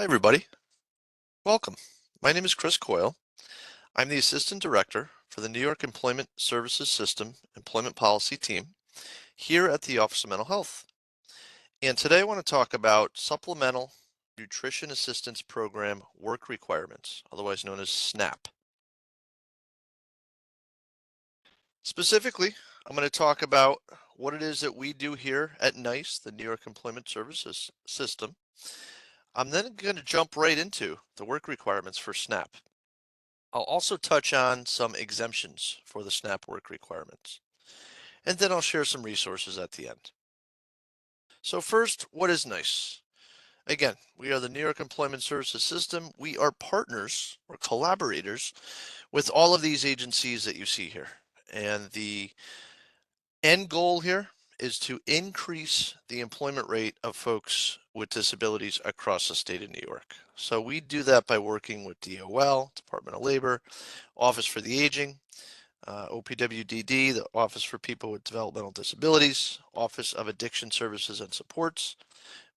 Hi, everybody. Welcome. My name is Chris Coyle. I'm the Assistant Director for the New York Employment Services System Employment Policy Team here at the Office of Mental Health. And today I want to talk about Supplemental Nutrition Assistance Program Work Requirements, otherwise known as SNAP. Specifically, I'm going to talk about what it is that we do here at NYESS, the New York Employment Services System. I'm then going to jump right into the work requirements for SNAP. I'll also touch on some exemptions for the SNAP work requirements, and then I'll share some resources at the end. So first, what is NYESS? Again, we are the New York Employment Services System. We are partners or collaborators with all of these agencies that you see here. And the end goal here is to increase the employment rate of folks with disabilities across the state of New York. So we do that by working with DOL, Department of Labor, Office for the Aging, OPWDD, the Office for People with Developmental Disabilities, Office of Addiction Services and Supports.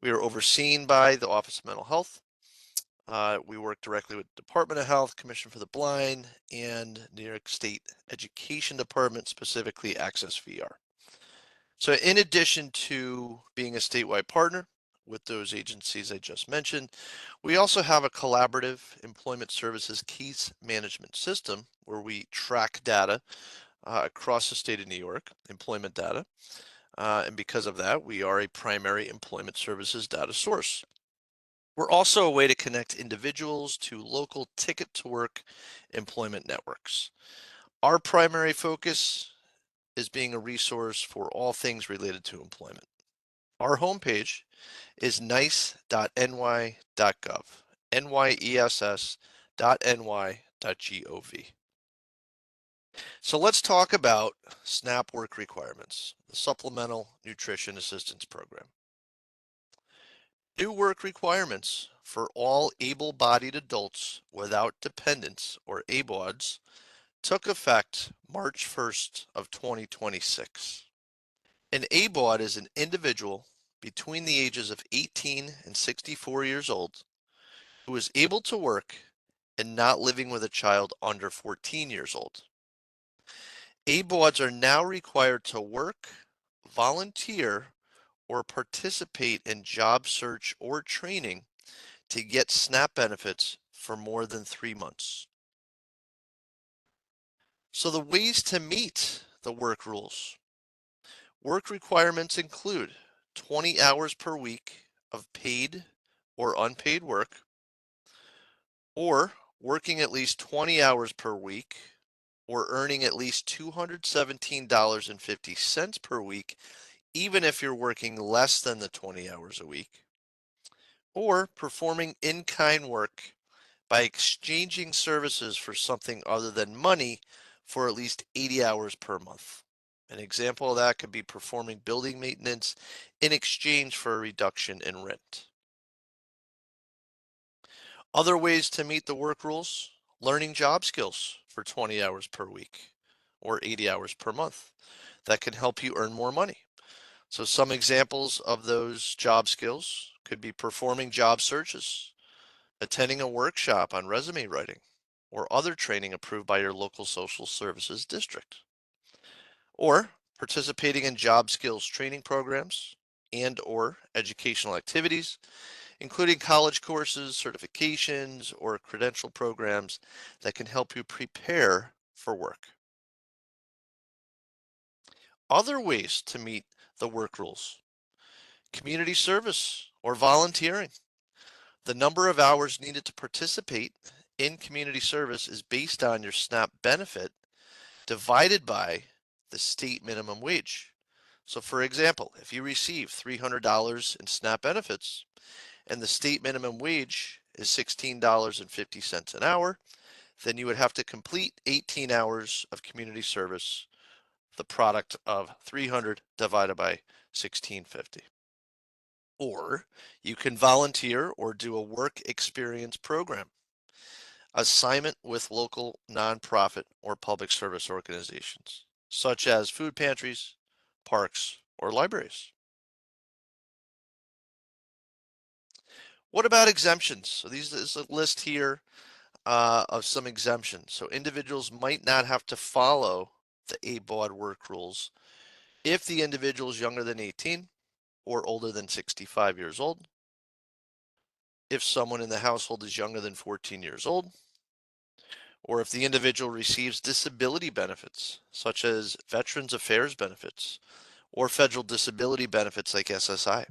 We are overseen by the Office of Mental Health. We work directly with Department of Health, Commission for the Blind, and New York State Education Department, specifically Access VR. So in addition to being a statewide partner with those agencies I just mentioned, we also have a collaborative employment services case management system where we track data across the state of New York, employment data. And because of that, we are a primary employment services data source. We're also a way to connect individuals to local ticket to work employment networks. Our primary focus is being a resource for all things related to employment. Our homepage is nyess.ny.gov, nyess.ny.gov. So let's talk about SNAP work requirements, the Supplemental Nutrition Assistance Program. New work requirements for all able-bodied adults without dependents, or ABODs, took effect March 1st of 2026. An ABOD is an individual between the ages of 18 and 64 years old who is able to work and not living with a child under 14 years old. ABODs are now required to work, volunteer, or participate in job search or training to get SNAP benefits for more than 3 months. So the ways to meet the work rules. Work requirements include 20 hours per week of paid or unpaid work, or working at least 20 hours per week, or earning at least $217.50 per week, even if you're working less than the 20 hours a week, or performing in-kind work by exchanging services for something other than money for at least 80 hours per month. An example of that could be performing building maintenance in exchange for a reduction in rent. Other ways to meet the work rules: learning job skills for 20 hours per week or 80 hours per month. That can help you earn more money. So some examples of those job skills could be performing job searches, attending a workshop on resume writing, or other training approved by your local social services district, or participating in job skills training programs and or educational activities, including college courses, certifications, or credential programs that can help you prepare for work. Other ways to meet the work rules: community service or volunteering. The number of hours needed to participate in community service is based on your SNAP benefit divided by the state minimum wage. So for example, if you receive $300 in SNAP benefits and the state minimum wage is $16.50 an hour, then you would have to complete 18 hours of community service, the product of 300 divided by 1650. Or you can volunteer or do a work experience program, assignment with local nonprofit or public service organizations, such as food pantries, parks, or libraries. What about exemptions? So these is a list here of some exemptions. So individuals might not have to follow the ABOD work rules if the individual is younger than 18 or older than 65 years old, if someone in the household is younger than 14 years old, or if the individual receives disability benefits, such as Veterans Affairs benefits or federal disability benefits like SSI.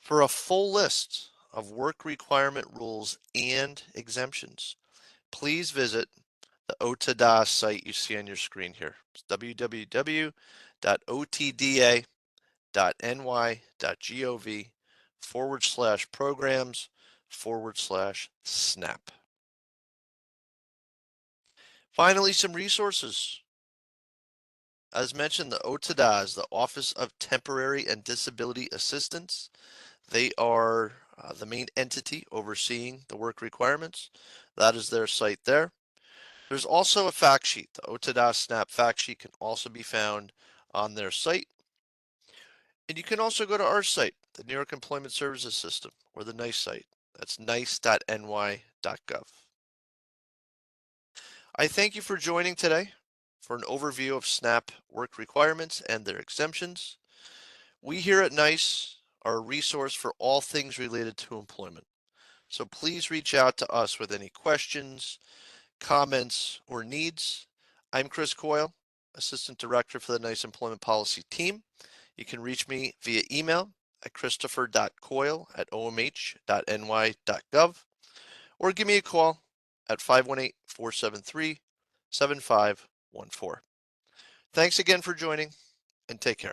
For a full list of work requirement rules and exemptions, please visit the OTDA site you see on your screen here. It's www.otda.ny.gov/programs/SNAP. Finally, some resources. As mentioned, the OTDA is the Office of Temporary and Disability Assistance. They are the main entity overseeing the work requirements. That is their site there. There's also a fact sheet. The OTDA SNAP fact sheet can also be found on their site. And you can also go to our site, the New York Employment Services System, or the NYESS site. That's nyess.ny.gov. I thank you for joining today for an overview of SNAP work requirements and their exemptions. We here at NYESS are a resource for all things related to employment. So please reach out to us with any questions, comments, or needs. I'm Chris Coyle, Assistant Director for the NYESS Employment Policy Team. You can reach me via email at christopher.coyle@omh.ny.gov or give me a call at 518-473-7514. Thanks again for joining and take care.